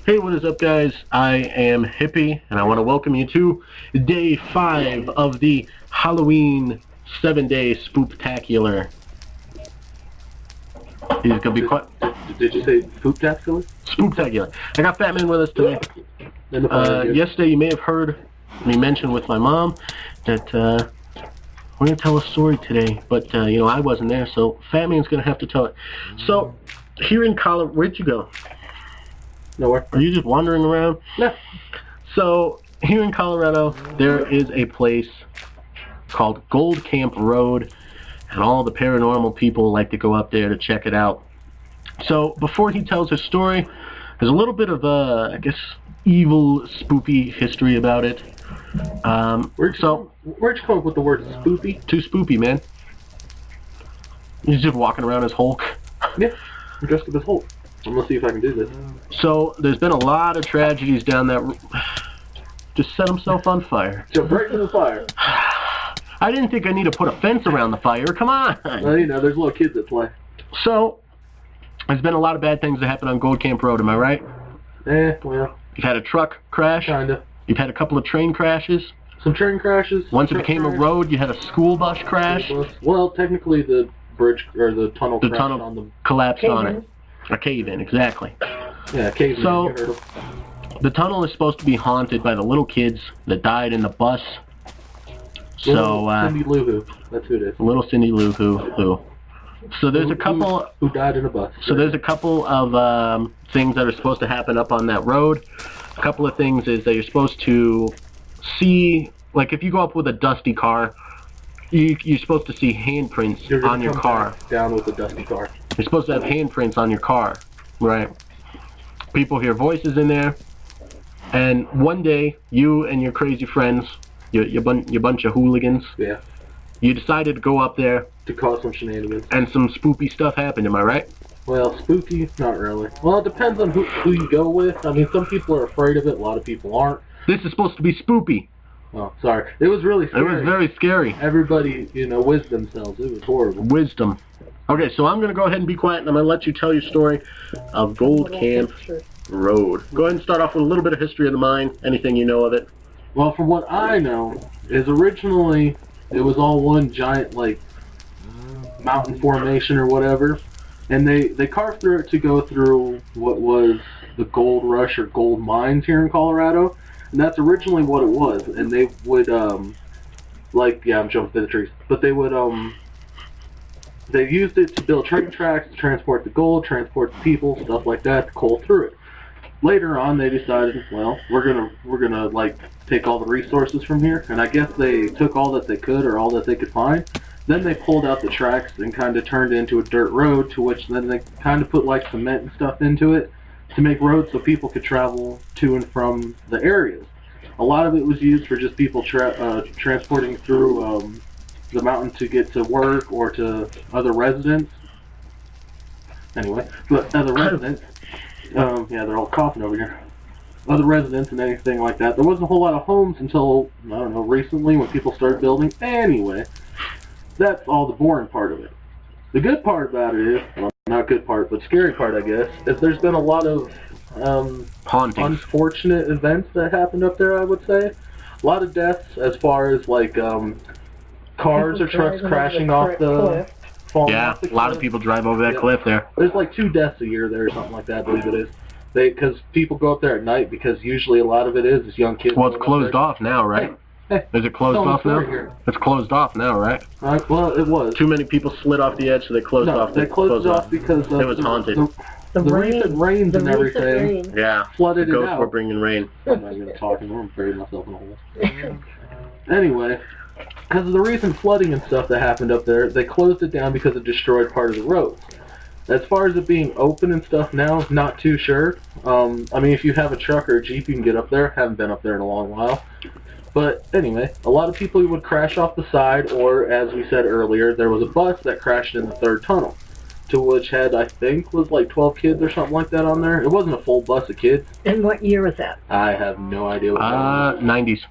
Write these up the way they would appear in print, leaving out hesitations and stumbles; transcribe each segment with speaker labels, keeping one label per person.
Speaker 1: Hey, what is up, guys? I am Hippie, and I want to welcome you to day 5 of the Halloween 7-day Spook-Tacular. He's gonna be quite.
Speaker 2: Did you say Spook-Tacular?
Speaker 1: Spook-Tacular. I got Fatman with us today. Yesterday, you may have heard me mention with my mom that we're gonna tell a story today, but you know, I wasn't there, so Fatman's gonna have to tell it. So, here in Colorado, where'd you go?
Speaker 2: Nowhere.
Speaker 1: Are you just wandering around?
Speaker 2: No.
Speaker 1: So, here in Colorado, there is a place called Gold Camp Road, and all the paranormal people like to go up there to check it out. So, before he tells his story, there's a little bit of, I guess, evil, spooky history about it.
Speaker 2: Where'd you come up with the word spoopy?
Speaker 1: Too spoopy, man. He's just walking around as Hulk.
Speaker 2: Yeah, I'm dressed up as Hulk. I'm gonna see if I can do this.
Speaker 1: So, there's been a lot of tragedies down that road. Just set himself on fire.
Speaker 2: Jump right in the fire.
Speaker 1: I didn't think I need to put a fence around the fire. Come on.
Speaker 2: Well, you know, there's little kids that play.
Speaker 1: So, there's been a lot of bad things that happen on Gold Camp Road, am I right?
Speaker 2: Well.
Speaker 1: You've had a truck crash.
Speaker 2: Kinda.
Speaker 1: You've had a couple of train crashes.
Speaker 2: Some train crashes.
Speaker 1: Once it became a road, you had a school bus crash.
Speaker 2: Well, technically the bridge, or the tunnel crashed on the...
Speaker 1: collapsed on it. A cave-in, exactly.
Speaker 2: Yeah, cave-in.
Speaker 1: So, the tunnel is supposed to be haunted by the little kids that died in the bus. So,
Speaker 2: Cindy Lou Who. That's who it is.
Speaker 1: Little Cindy Lou Who. So there's a couple...
Speaker 2: Who died in a bus.
Speaker 1: So there's a couple of things that are supposed to happen up on that road. A couple of things is that you're supposed to see... Like, if you go up with a dusty car, you're supposed to see handprints on your car.
Speaker 2: Down with a dusty car.
Speaker 1: You're supposed to have handprints on your car, right? People hear voices in there, and one day, you and your crazy friends, your bunch of hooligans,
Speaker 2: yeah,
Speaker 1: you decided to go up there
Speaker 2: to cause some shenanigans,
Speaker 1: and some spoopy stuff happened. Am I right?
Speaker 2: Well, spooky, not really. Well, it depends on who you go with. I mean, some people are afraid of it, a lot of people aren't.
Speaker 1: This is supposed to be spoopy.
Speaker 2: Oh, sorry. It was really scary.
Speaker 1: It was very scary.
Speaker 2: Everybody, you know, whizzed themselves. It was horrible.
Speaker 1: Wisdom. Okay, so I'm going to go ahead and be quiet, and I'm going to let you tell your story of Gold Camp Road. Go ahead and start off with a little bit of history of the mine, anything you know of it.
Speaker 2: Well, from what I know, is originally it was all one giant, like, mountain formation or whatever, and they carved through it to go through what was the gold rush or gold mines here in Colorado, and that's originally what it was, and they would, like, yeah, I'm jumping through the trees, but they would, they used it to build train tracks, to transport the gold, transport the people, stuff like that, to coal through it. Later on, they decided, well, we're gonna like take all the resources from here, and I guess they took all that they could, or all that they could find. Then they pulled out the tracks and kind of turned it into a dirt road, to which then they kind of put like cement and stuff into it to make roads so people could travel to and from the areas. A lot of it was used for just people transporting through the mountain to get to work or to other residents. Anyway, but other residents, yeah, they're all coughing over here. Other residents and anything like that. There wasn't a whole lot of homes until, I don't know, recently when people started building. Anyway, that's all the boring part of it. The good part about it is, well, not good part, but scary part, I guess, is there's been a lot of unfortunate events that happened up there, I would say. A lot of deaths as far as, like, cars or trucks crashing off the...
Speaker 1: Yeah, a lot of people drive over that cliff there.
Speaker 2: There's like 2 deaths a year there or something like that, I believe it is. Because people go up there at night, because usually a lot of it is young kids.
Speaker 1: Well, it's closed off now, right?
Speaker 2: Hey,
Speaker 1: is it closed off now? It's closed off now, right?
Speaker 2: Well, it was.
Speaker 1: Too many people slid off the edge, so they closed off.
Speaker 2: They closed it off because
Speaker 1: it was haunted.
Speaker 2: The recent rains and everything flooded it out.
Speaker 1: Ghosts were bringing rain.
Speaker 2: I'm not even talking. I'm burying myself in a hole. Anyway, because of the recent flooding and stuff that happened up there, they closed it down because it destroyed part of the roads. As far as it being open and stuff now, not too sure. I mean, if you have a truck or a Jeep, you can get up there. Haven't been up there in a long while. But anyway, a lot of people would crash off the side, or as we said earlier, there was a bus that crashed in the 3rd tunnel, to which had, I think, was like 12 kids or something like that on there. It wasn't a full bus of kids.
Speaker 3: And what year was that?
Speaker 2: I have no idea what that was.
Speaker 1: 90s.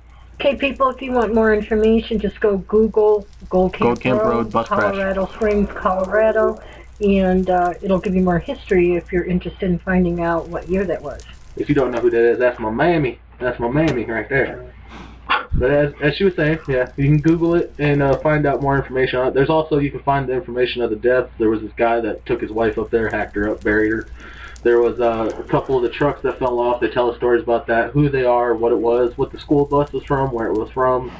Speaker 3: Okay, people, if you want more information, just go Google Gold Camp
Speaker 1: Road bus
Speaker 3: Colorado
Speaker 1: crash.
Speaker 3: Springs, Colorado, and it'll give you more history if you're interested in finding out what year that was.
Speaker 2: If you don't know who that is, that's my mammy. That's my mammy right there. But as she was saying, yeah, you can Google it and find out more information on it. There's also, you can find the information of the deaths. There was this guy that took his wife up there, hacked her up, buried her. There was a couple of the trucks that fell off. They tell us stories about that, who they are, what it was, what the school bus was from, where it was from,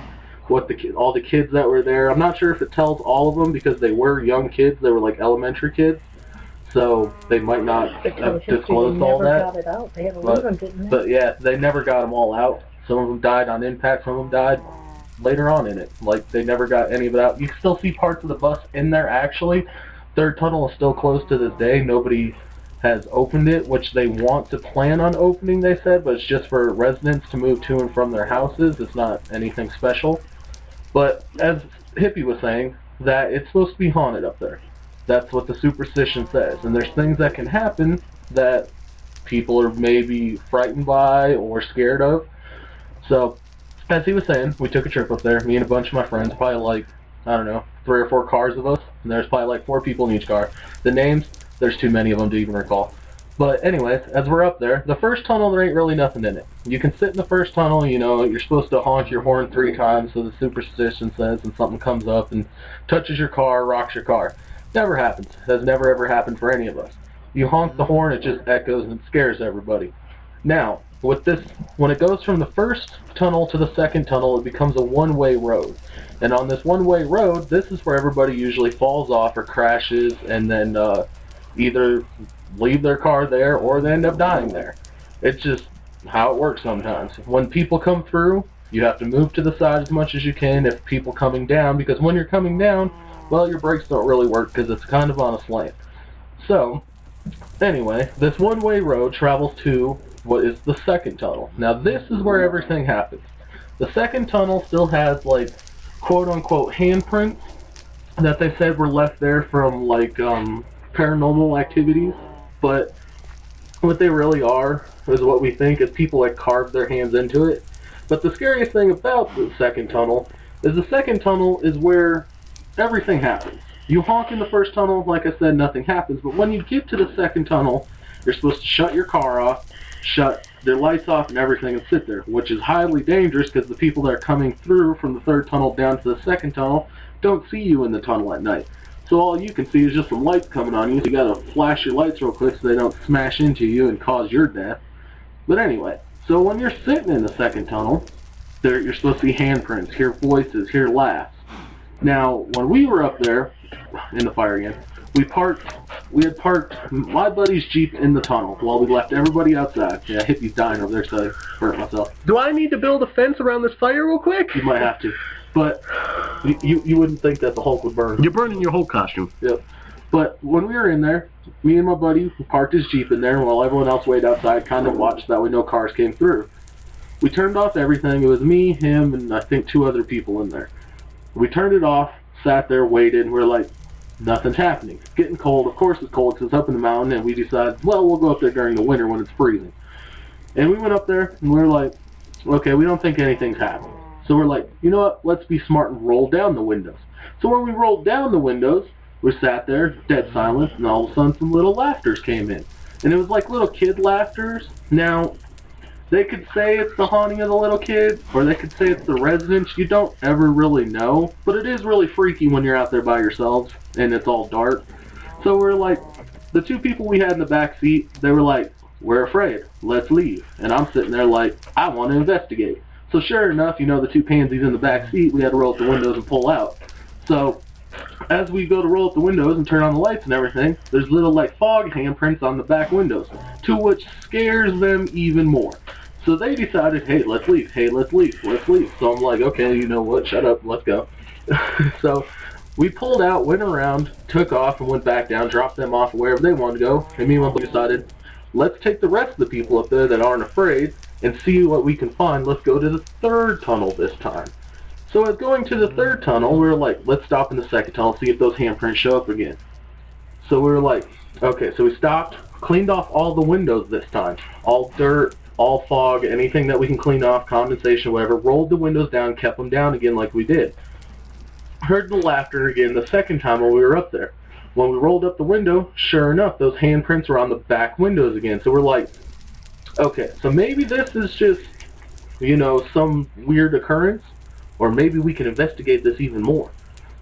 Speaker 2: what all the kids that were there. I'm not sure if it tells all of them because they were young kids. They were like elementary kids. So they might not have disclosed all that.
Speaker 3: Got it out. They had to leave them, didn't they?
Speaker 2: But yeah, they never got them all out. Some of them died on impact, some of them died later on in it. Like, they never got any of it out. You can still see parts of the bus in there, actually. Third tunnel is still closed to this day. Nobody has opened it, which they want to plan on opening, they said, but it's just for residents to move to and from their houses. It's not anything special. But as Hippie was saying, that it's supposed to be haunted up there. That's what the superstition says. And there's things that can happen that people are maybe frightened by or scared of. So, as he was saying, we took a trip up there, me and a bunch of my friends, probably like, I don't know, 3 or 4 cars of us, and there's probably like 4 people in each car. The names, there's too many of them to even recall. But anyways, as we're up there, the first tunnel, there ain't really nothing in it. You can sit in the first tunnel, you know, you're supposed to honk your horn 3 times, so the superstition says, and something comes up and touches your car, rocks your car. Never happens. Has never ever happened for any of us. You honk the horn, it just echoes and scares everybody. Now, with this, when it goes from the first tunnel to the second tunnel, it becomes a one-way road. And on this one-way road, this is where everybody usually falls off or crashes and then either leave their car there or they end up dying there. It's just how it works sometimes. When people come through, you have to move to the side as much as you can if people coming down, because when you're coming down, well, your brakes don't really work because it's kind of on a slant. So, anyway, this one-way road travels to what is the second tunnel. Now this is where everything happens. The second tunnel still has like quote-unquote handprints that they said were left there from like paranormal activities, but what they really are is what we think is people like carved their hands into it. But the scariest thing about the second tunnel is where everything happens. You honk in the first tunnel, like I said, nothing happens, but when you get to the second tunnel, you're supposed to shut your car off, shut their lights off and everything, and sit there, which is highly dangerous because the people that are coming through from the third tunnel down to the second tunnel don't see you in the tunnel at night. So all you can see is just some lights coming on you, so you gotta flash your lights real quick so they don't smash into you and cause your death. But anyway, so when you're sitting in the second tunnel, you're supposed to see handprints, hear voices, hear laughs. Now, when we were up there, in the fire again, we had parked my buddy's Jeep in the tunnel while we left everybody outside. Yeah, Hippie's dying over there, so I hurt myself.
Speaker 1: Do I need to build a fence around this fire real quick?
Speaker 2: You might have to. But you wouldn't think that the Hulk would burn.
Speaker 1: You're burning your whole costume.
Speaker 2: Yep. But when we were in there, me and my buddy parked his Jeep in there while everyone else waited outside, kind of watched that way no cars came through. We turned off everything. It was me, him, and I think 2 other people in there. We turned it off, sat there, waited, and we're like, nothing's happening. It's getting cold. Of course it's cold because it's up in the mountain, and we decided, well, we'll go up there during the winter when it's freezing. And we went up there, and we were like, okay, we don't think anything's happening. So we're like, you know what, let's be smart and roll down the windows. So when we rolled down the windows, we sat there, dead silent, and all of a sudden some little laughters came in. And it was like little kid laughters. Now, they could say it's the haunting of the little kids, or they could say it's the residents. You don't ever really know. But it is really freaky when you're out there by yourselves, and it's all dark. So we're like, the 2 people we had in the back seat, they were like, we're afraid, let's leave. And I'm sitting there like, I want to investigate. So sure enough, you know, the 2 pansies in the back seat, we had to roll up the windows and pull out. So as we go to roll up the windows and turn on the lights and everything, there's little like fog handprints on the back windows, to which scares them even more. So they decided, hey, let's leave. Hey, let's leave. Let's leave. So I'm like, okay, you know what? Shut up. Let's go. So we pulled out, went around, took off, and went back down, dropped them off wherever they wanted to go. And me and my buddy decided, let's take the rest of the people up there that aren't afraid and see what we can find. Let's go to the third tunnel this time. So as going to the third tunnel, we were like, let's stop in the second tunnel, see if those handprints show up again. So we were like, okay, so we stopped, cleaned off all the windows this time. All dirt, all fog, anything that we can clean off, condensation, whatever, rolled the windows down, kept them down again like we did. Heard the laughter again the second time while we were up there. When we rolled up the window, sure enough, those handprints were on the back windows again. So we're like, Okay, so maybe this is just, some weird occurrence, or maybe we can investigate this even more.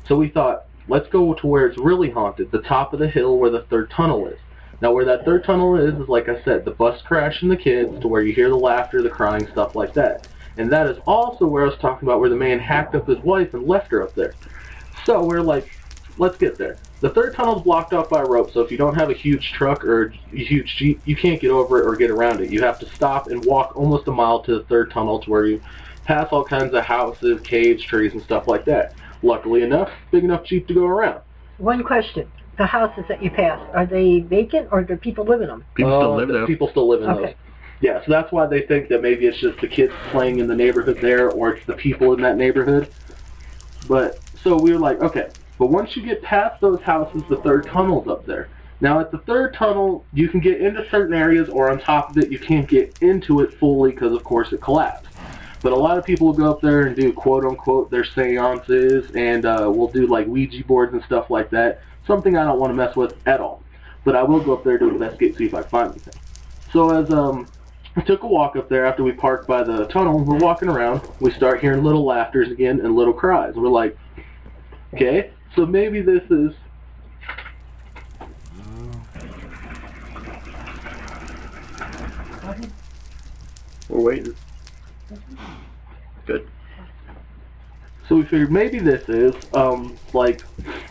Speaker 2: So we thought, let's go to where it's really haunted, the top of the hill where the third tunnel is. Now where that third tunnel is like I said, the bus crash and the kids, to where you hear the laughter, the crying, stuff like that. And that is also where I was talking about where the man hacked up his wife and left her up there. So we're like, let's get there. The third tunnel is blocked off by a rope, so if you don't have a huge truck or a huge Jeep, you can't get over it or get around it. You have to stop and walk almost a mile to the third tunnel, to where you pass all kinds of houses, caves, trees, and stuff like that. Luckily enough, big enough Jeep to go around.
Speaker 3: One question. The houses that you pass, are they vacant or do people live in them?
Speaker 1: People still live there.
Speaker 2: People still live in
Speaker 3: Okay.
Speaker 2: those. Yeah, so that's why they think that maybe it's just the kids playing in the neighborhood there, or it's the people in that neighborhood. But, so we were like, okay. But once you get past those houses, the third tunnel's up there. Now at the third tunnel, you can get into certain areas, or on top of it, you can't get into it fully because, of course, it collapsed. But a lot of people will go up there and do quote-unquote their seances, and we'll do like Ouija boards and stuff like that. Something I don't want to mess with at all. But I will go up there to investigate, see if I can find anything. So as I took a walk up there after we parked by the tunnel, we're walking around, we start hearing little laughters again and little cries. We're like, okay, so maybe this is...
Speaker 1: We're waiting. Good.
Speaker 2: So we figured maybe this is, like,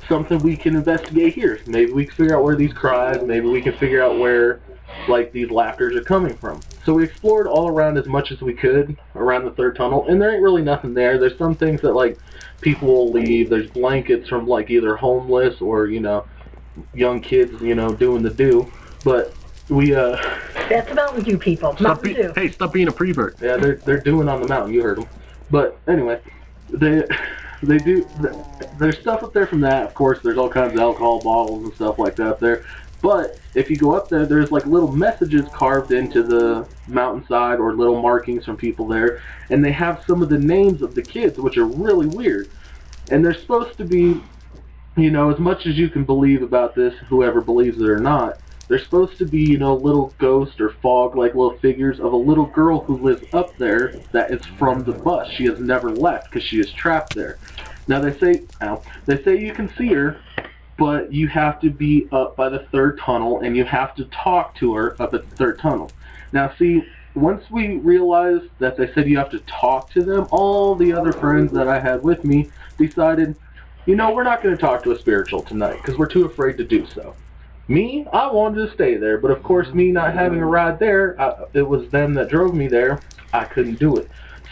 Speaker 2: something we can investigate here. Maybe we can figure out where these cries, maybe we can figure out where, like, these laughters are coming from. So we explored all around as much as we could around the third tunnel, and there ain't really nothing there. There's some things that, like, people will leave. There's blankets from, like, either homeless or, young kids, doing the do. But we,
Speaker 3: That's Mountain Dew people. Mountain Dew.
Speaker 1: Hey, stop being a prevert.
Speaker 2: Yeah, they're doing on the mountain. You heard them. But anyway, they do. There's stuff up there from that. Of course, there's all kinds of alcohol bottles and stuff like that up there. But if you go up there, there's like little messages carved into the mountainside, or little markings from people there, and they have some of the names of the kids, which are really weird. And they're supposed to be, as much as you can believe about this, whoever believes it or not, they're supposed to be, little ghost or fog-like little figures of a little girl who lives up there that is from the bus. She has never left because she is trapped there. Now they say you can see her, but you have to be up by the third tunnel, and you have to talk to her up at the third tunnel. Now see, once we realized that they said you have to talk to them, all the other friends that I had with me decided, we're not going to talk to a spiritual tonight because we're too afraid to do so. Me, I wanted to stay there, but of course me not having a ride there, it was them that drove me there, I couldn't do it.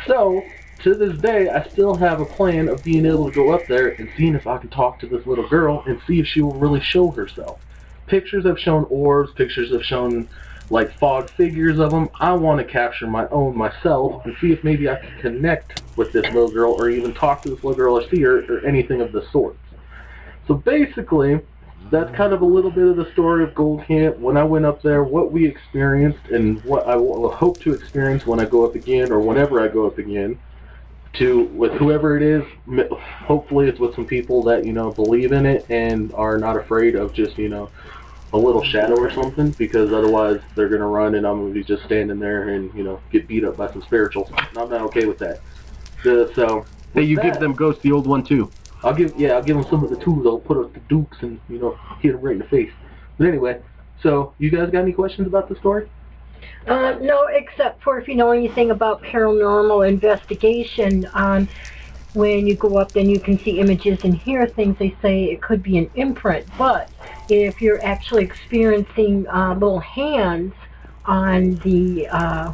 Speaker 2: So, to this day, I still have a plan of being able to go up there and seeing if I can talk to this little girl and see if she will really show herself. Pictures have shown orbs, pictures have shown like fog figures of them. I want to capture my own myself and see if maybe I can connect with this little girl, or even talk to this little girl or see her, or anything of the sort. So basically, that's kind of a little bit of the story of Gold Camp. When I went up there, what we experienced, and what I will hope to experience when I go up again, or whenever I go up again, with whoever it is. Hopefully it's with some people that, believe in it and are not afraid of just, a little shadow or something, because otherwise they're going to run and I'm going to be just standing there and, get beat up by some spirituals. And I'm not okay with that.
Speaker 1: Hey, you give them Ghost the old one too.
Speaker 2: I'll give them some of the tools. I'll put up the dukes and, hit them right in the face. But anyway, so you guys got any questions about the story?
Speaker 3: No, except for if you know anything about paranormal investigation. When you go up, then you can see images and hear things. They say it could be an imprint, but if you're actually experiencing little hands on the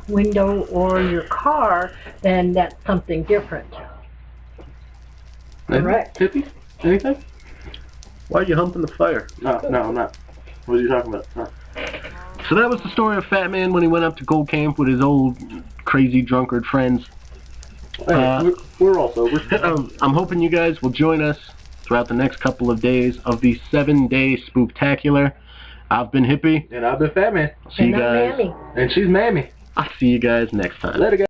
Speaker 3: window or your car, then that's something different. Correct.
Speaker 2: Hippies? Anything?
Speaker 1: Why are you humping the fire?
Speaker 2: No, I'm not. What are you talking about? No.
Speaker 1: So that was the story of Fatman when he went up to Gold Camp with his old crazy drunkard friends.
Speaker 2: Hey, we're all sober.
Speaker 1: I'm hoping you guys will join us throughout the next couple of days of the 7-day Spook-Tacular. I've been Hippie.
Speaker 2: And I've been Fatman.
Speaker 1: See you guys.
Speaker 3: Mammy.
Speaker 2: And she's Mammy.
Speaker 1: I'll see you guys next time.
Speaker 2: Later, guys.